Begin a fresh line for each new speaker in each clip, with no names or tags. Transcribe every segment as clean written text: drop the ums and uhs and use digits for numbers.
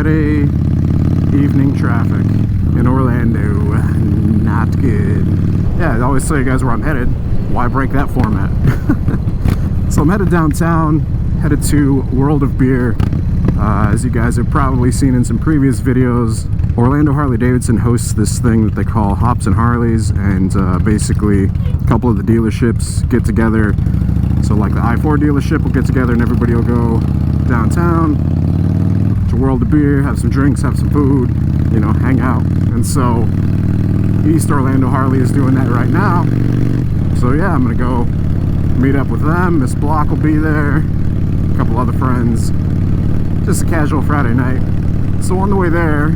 Friday evening traffic in Orlando. Not good. Yeah, I always tell you guys where I'm headed. Why break that format? So I'm headed downtown, headed to World of Beer. As you guys have probably seen in some previous videos, Orlando Harley-Davidson hosts this thing that they call Hops and Harleys, and basically a couple of the dealerships get together. So like the I-4 dealership will get together and everybody will go downtown to World of Beer, have some drinks, have some food, you know, hang out. And so East Orlando Harley is doing that right now. So yeah, I'm gonna go meet up with them. Miss Block will be there, a couple other friends. Just a casual Friday night. So on the way there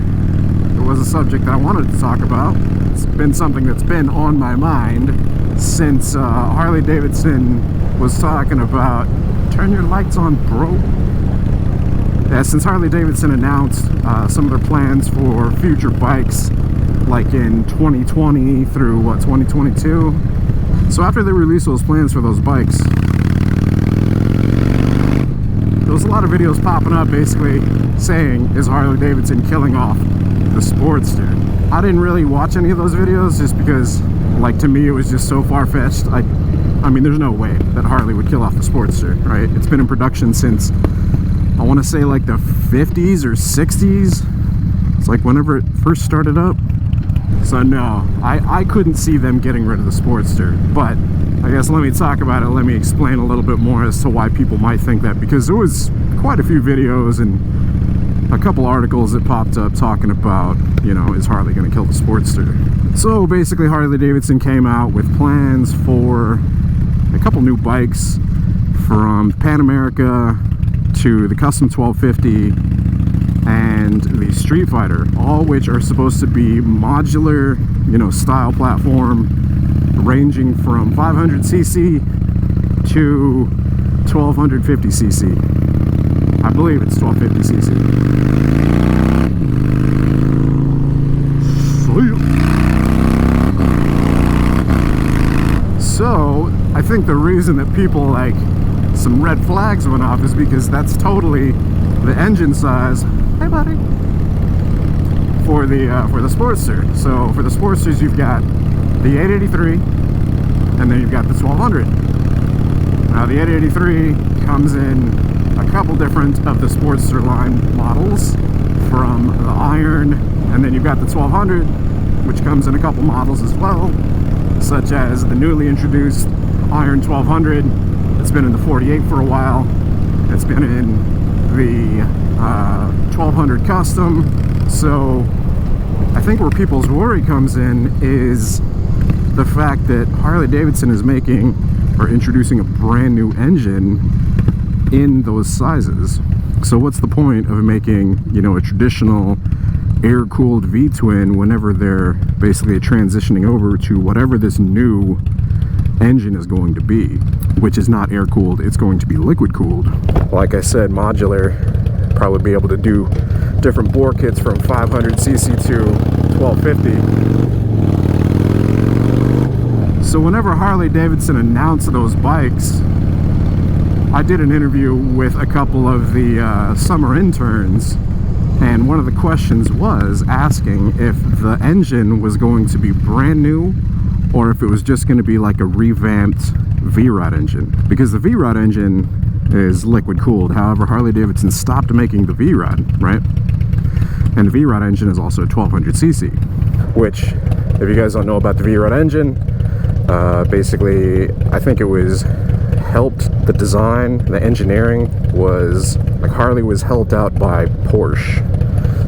was a subject that I wanted to talk about. It's been something that's been on my mind since Harley-Davidson was talking about turn your lights on, bro. Yeah, since Harley-Davidson announced some of their plans for future bikes, like in 2020 through what, 2022. So after they released those plans for those bikes, there was a lot of videos popping up basically saying, is Harley-Davidson killing off the Sportster? I didn't really watch any of those videos just because, like, to me it was just so far-fetched. I mean, there's no way that Harley would kill off the Sportster, right? It's been in production since, I want to say, like the 50s or 60s. It's like whenever it first started up. So no, I couldn't see them getting rid of the Sportster. But I guess let me talk about it. Let me explain a little bit more as to why people might think that, because there was quite a few videos and a couple articles that popped up talking about, you know, is Harley going to kill the Sportster? So basically Harley-Davidson came out with plans for a couple new bikes, from Pan America to the Custom 1250 and the Street Fighter, all which are supposed to be modular, you know, style platform, ranging from 500cc to 1250cc. I believe it's 1250cc. So I think the reason that people, like, some red flags went off is because that's totally the engine size. Hey buddy. For the Sportster. So for the Sportsters you've got the 883 and then you've got the 1200. Now the 883 comes in a couple different of the Sportster line models, from the Iron, and then you've got the 1200, which comes in a couple models as well, such as the newly introduced Iron 1200. It's been in the 48 for a while. It's been in the 1200 Custom. So I think where people's worry comes in is the fact that Harley-Davidson is making or introducing a brand new engine in those sizes. So what's the point of making, you know, a traditional air-cooled V-twin whenever they're basically transitioning over to whatever this new engine is going to be, which is not air-cooled, it's going to be liquid-cooled. Like I said, modular, probably be able to do different bore kits from 500cc to 1250. So whenever Harley-Davidson announced those bikes, I did an interview with a couple of the summer interns, and one of the questions was asking if the engine was going to be brand new or if it was just going to be like a revamped V-Rod engine, because the V-Rod engine is liquid cooled. However, Harley-Davidson stopped making the V-Rod, right? And the V-Rod engine is also 1200cc, which, if you guys don't know about the V-Rod engine, basically I think it was helped, the design, the engineering was, like, Harley was helped out by Porsche.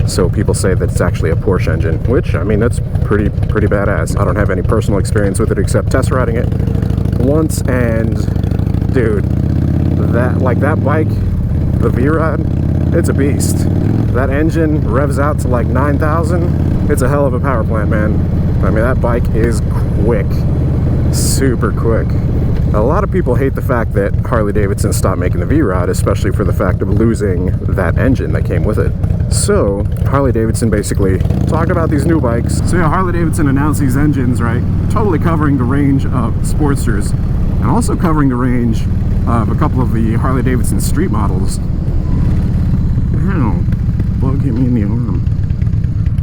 So people say that it's actually a Porsche engine, which, I mean, that's pretty badass. I don't have any personal experience with it except test riding it once, and dude, that bike, the V-Rod, it's a beast. That engine revs out to like 9,000. It's a hell of a power plant, man. I mean, that bike is quick, super quick. A lot of people hate the fact that Harley-Davidson stopped making the V-Rod, especially for the fact of losing that engine that came with it. So Harley-Davidson basically talked about these new bikes. So yeah, Harley-Davidson announced these engines, right? Totally covering the range of Sportsters, and also covering the range of a couple of the Harley-Davidson street models. Ow. bug hit me in the arm.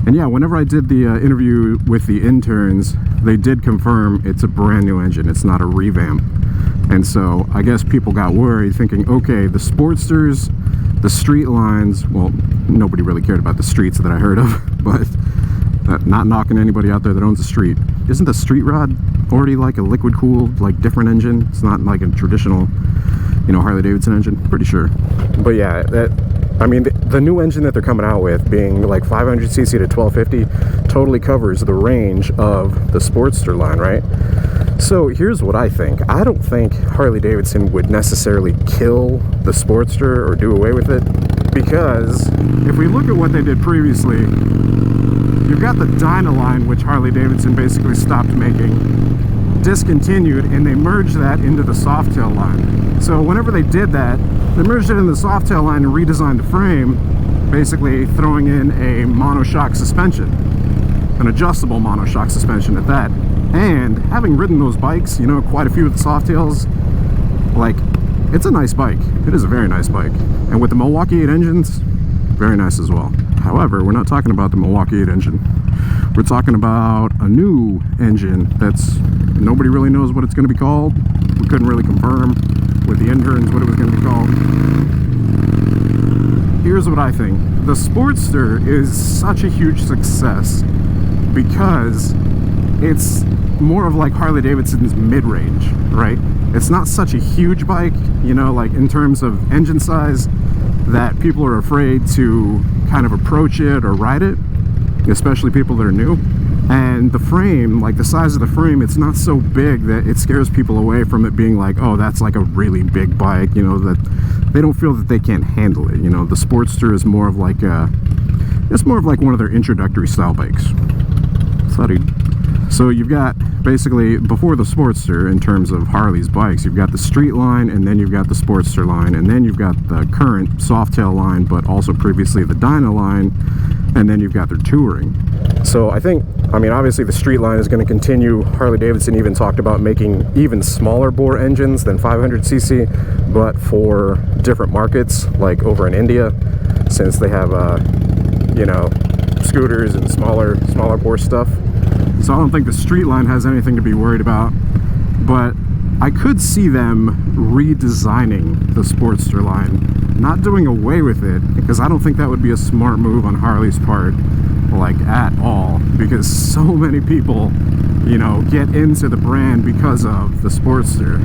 And yeah, whenever I did the interview with the interns, they did confirm it's a brand new engine. It's not a revamp. And so I guess people got worried thinking, okay, the Sportsters, the street lines, well, nobody really cared about the streets that I heard of, but not knocking anybody out there that owns a street. Isn't the street rod already like a liquid cooled, like different engine? It's not like a traditional, you know, Harley-Davidson engine, pretty sure. But yeah, I mean, the new engine that they're coming out with, being like 500cc to 1250, totally covers the range of the Sportster line, right? So here's what I think. I don't think Harley-Davidson would necessarily kill the Sportster or do away with it, because if we look at what they did previously, you've got the Dyna line, which Harley-Davidson basically stopped making, discontinued, and they merged that into the Softail line. So whenever they did that, they merged it in the Softail line and redesigned the frame, basically throwing in a monoshock suspension, an adjustable monoshock suspension at that. And having ridden those bikes, you know, quite a few of the Softails, like, it's a nice bike. It is a very nice bike. And with the Milwaukee 8 engines, very nice as well. However, we're not talking about the Milwaukee 8 engine. We're talking about a new engine that's, nobody really knows what it's going to be called. We couldn't really confirm with the interns what it was going to be called. Here's what I think. The Sportster is such a huge success because it's more of like Harley-Davidson's mid-range, right? It's not such a huge bike, you know, like in terms of engine size, that people are afraid to kind of approach it or ride it, especially people that are new. And the frame, like the size of the frame, it's not so big that it scares people away from it being like, oh, that's like a really big bike, you know, that they don't feel that they can't handle it. You know, the Sportster is more of like it's more of like one of their introductory style bikes. So you've got basically, before the Sportster, in terms of Harley's bikes, you've got the street line, and then you've got the Sportster line, and then you've got the current Softail line, but also previously the Dyna line, and then you've got their touring. So I think, I mean, obviously the street line is going to continue. Harley-Davidson even talked about making even smaller bore engines than 500cc, but for different markets, like over in India, since they have, you know, scooters and smaller bore stuff. So I don't think the street line has anything to be worried about, but I could see them redesigning the Sportster line, not doing away with it, because I don't think that would be a smart move on Harley's part, like at all, because so many people, you know, get into the brand because of the Sportster.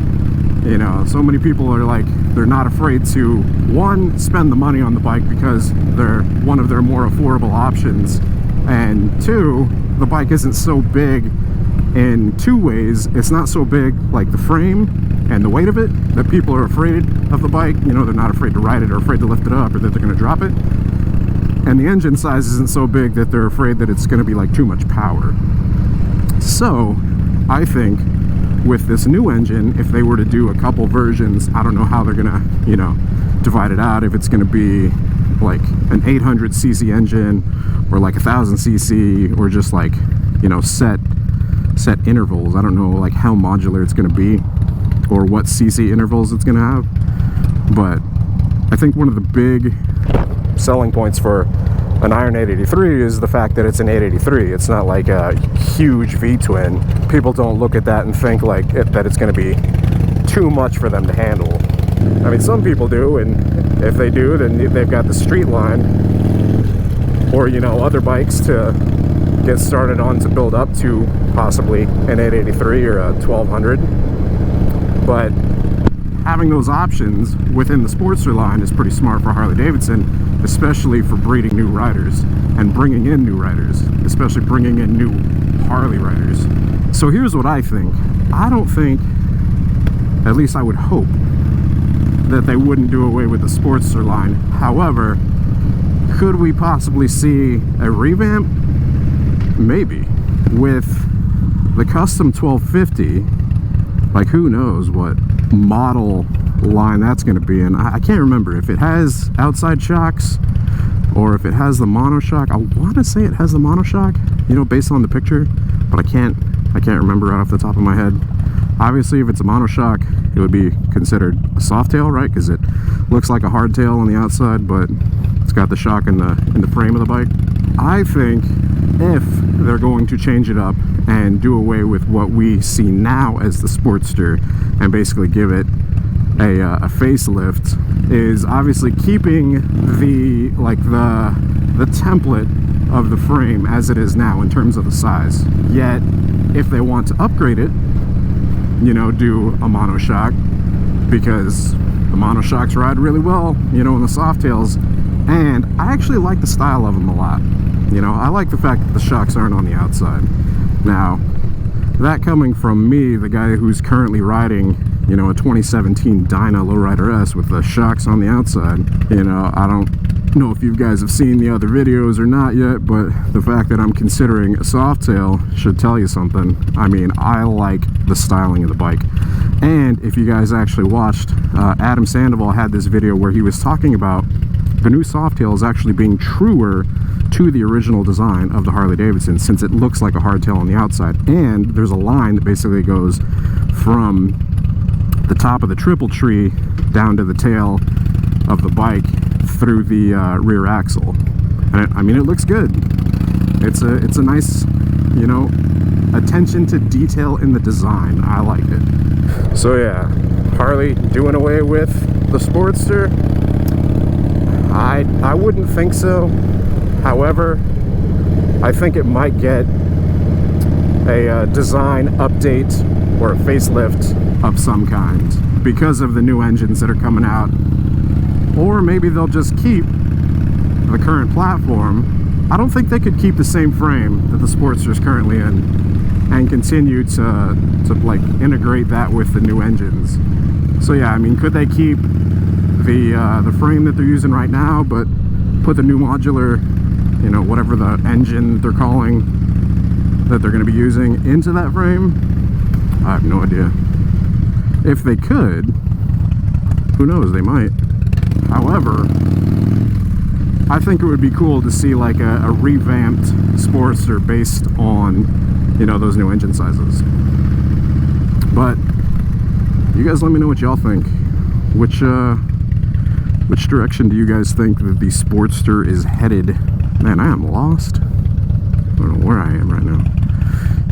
You know, so many people are like, they're not afraid to, one, spend the money on the bike because they're one of their more affordable options, and two, the bike isn't so big in two ways. It's not so big, like the frame and the weight of it, that people are afraid of the bike. You know, they're not afraid to ride it or afraid to lift it up or that they're going to drop it. And the engine size isn't so big that they're afraid that it's going to be like too much power. So I think with this new engine, if they were to do a couple versions, I don't know how they're going to, you know, divide it out, if it's going to be like an 800cc engine or like 1000cc, or just like, you know, set intervals. I don't know like how modular it's going to be or what cc intervals it's going to have, but I think one of the big selling points for an Iron 883 is the fact that it's an 883. It's not like a huge V-twin. People don't look at that and think like that it's going to be too much for them to handle. I mean, some people do, and if they do, then they've got the street line or, you know, other bikes to get started on to build up to possibly an 883 or a 1200. But having those options within the Sportster line is pretty smart for Harley-Davidson, especially for breeding new riders and bringing in new riders, especially bringing in new Harley riders. So here's what I think. I don't think, at least I would hope, that they wouldn't do away with the Sportster line. However, could we possibly see a revamp? Maybe. With the custom 1250, like, who knows what model line that's going to be in. I can't remember if it has outside shocks or if it has the monoshock. I want to say it has the monoshock, you know, based on the picture, but I can't remember right off the top of my head. Obviously, if it's a monoshock, it would be considered a Softail, right? Because it looks like a hardtail on the outside, but It's got the shock in the frame of the bike. I think if they're going to change it up and do away with what we see now as the Sportster and basically give it a facelift, is obviously keeping the template of the frame as it is now in terms of the size. Yet if they want to upgrade it, you know, do a monoshock, because the monoshocks ride really well, you know, in the Softails, and I actually like the style of them a lot. You know, I like the fact that the shocks aren't on the outside. Now, that coming from me, the guy who's currently riding, you know, a 2017 Dyna Lowrider S with the shocks on the outside, you know, I don't know if you guys have seen the other videos or not yet, but the fact that I'm considering a Softail should tell you something. I mean, I like the styling of the bike. And if you guys actually watched, Adam Sandoval had this video where he was talking about the new Softail is actually being truer to the original design of the Harley-Davidson, since it looks like a hardtail on the outside. And there's a line that basically goes from the top of the triple tree down to the tail of the bike through the rear axle. And I mean, it looks good. It's a nice, you know, attention to detail in the design. I like it. So yeah, Harley doing away with the Sportster? I wouldn't think so. However, I think it might get a design update or a facelift of some kind because of the new engines that are coming out. Or maybe they'll just keep the current platform. I don't think they could keep the same frame that the Sportster is currently in and continue to like integrate that with the new engines. So yeah, I mean, could they keep the frame that they're using right now, but put the new modular, you know, whatever the engine they're calling that they're going to be using into that frame? I have no idea. If they could, who knows, they might. However, I think it would be cool to see like a revamped Sportster based on, you know, those new engine sizes. But you guys let me know what y'all think. Which direction do you guys think that the Sportster is headed? Man, I am lost. I don't know where I am right now.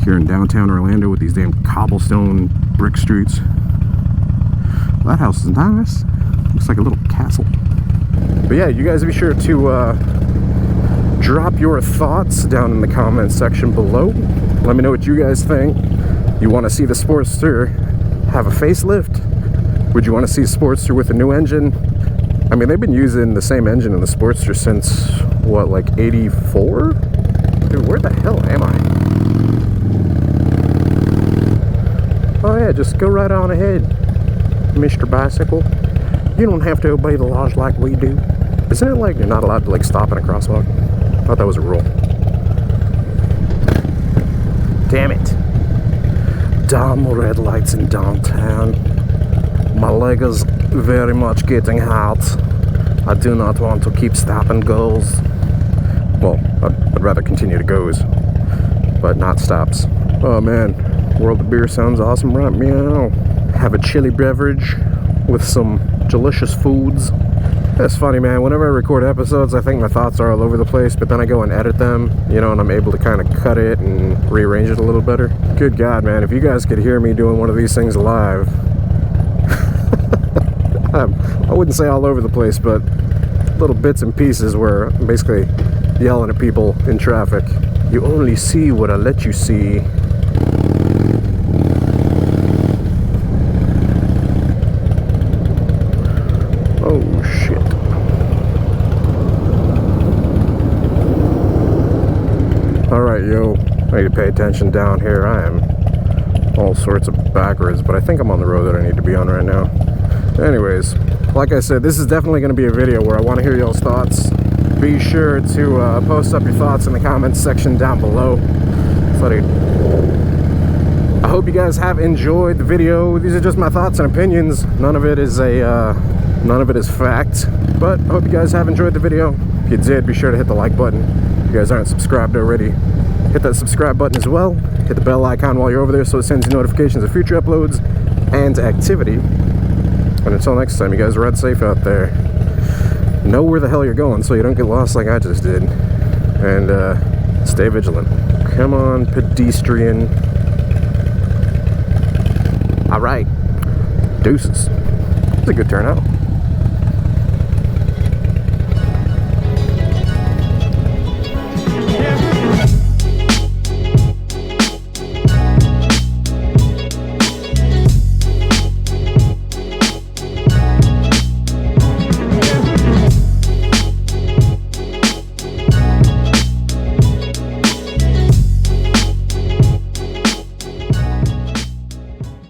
Here in downtown Orlando with these damn cobblestone brick streets. That house is nice. Looks like a little castle. But yeah, you guys be sure to drop your thoughts down in the comments section below. Let me know what you guys think. You want to see the Sportster have a facelift? Would you want to see Sportster with a new engine? I mean, they've been using the same engine in the Sportster since, what, like 84? Dude, where the hell am I? Oh yeah, just go right on ahead, Mr. Bicycle. You don't have to obey the laws like we do. Isn't it like you're not allowed to like stop in a crosswalk? I thought that was a rule. Damn it. Damn red lights in downtown. My leg is very much getting hot. I do not want to keep stopping goes. Well, I'd rather continue to goes, but not stops. Oh man, World of Beer sounds awesome right meow. Have a chilly beverage with some delicious foods. That's funny, man. Whenever I record episodes, I think my thoughts are all over the place, but then I go and edit them, you know, and I'm able to kind of cut it and rearrange it a little better. Good God, man, if you guys could hear me doing one of these things live, I wouldn't say all over the place, but little bits and pieces where I'm basically yelling at people in traffic. You only see what I let you see. Oh shit. Alright, yo, I need to pay attention down here. I am all sorts of backwards, but I think I'm on the road that I need to be on right now. Anyways, like I said, this is definitely going to be a video where I want to hear y'all's thoughts. Be sure to post up your thoughts in the comments section down below. I hope you guys have enjoyed the video. These are just my thoughts and opinions. None of it is fact, but I hope you guys have enjoyed the video. If you did, be sure to hit the like button. If you guys aren't subscribed already, hit that subscribe button as well. Hit the bell icon while you're over there so it sends you notifications of future uploads and activity. And until next time, you guys ride safe out there. know where the hell you're going so you don't get lost like I just did. And stay vigilant. Come on, pedestrian. All right. Deuces. It's a good turnout.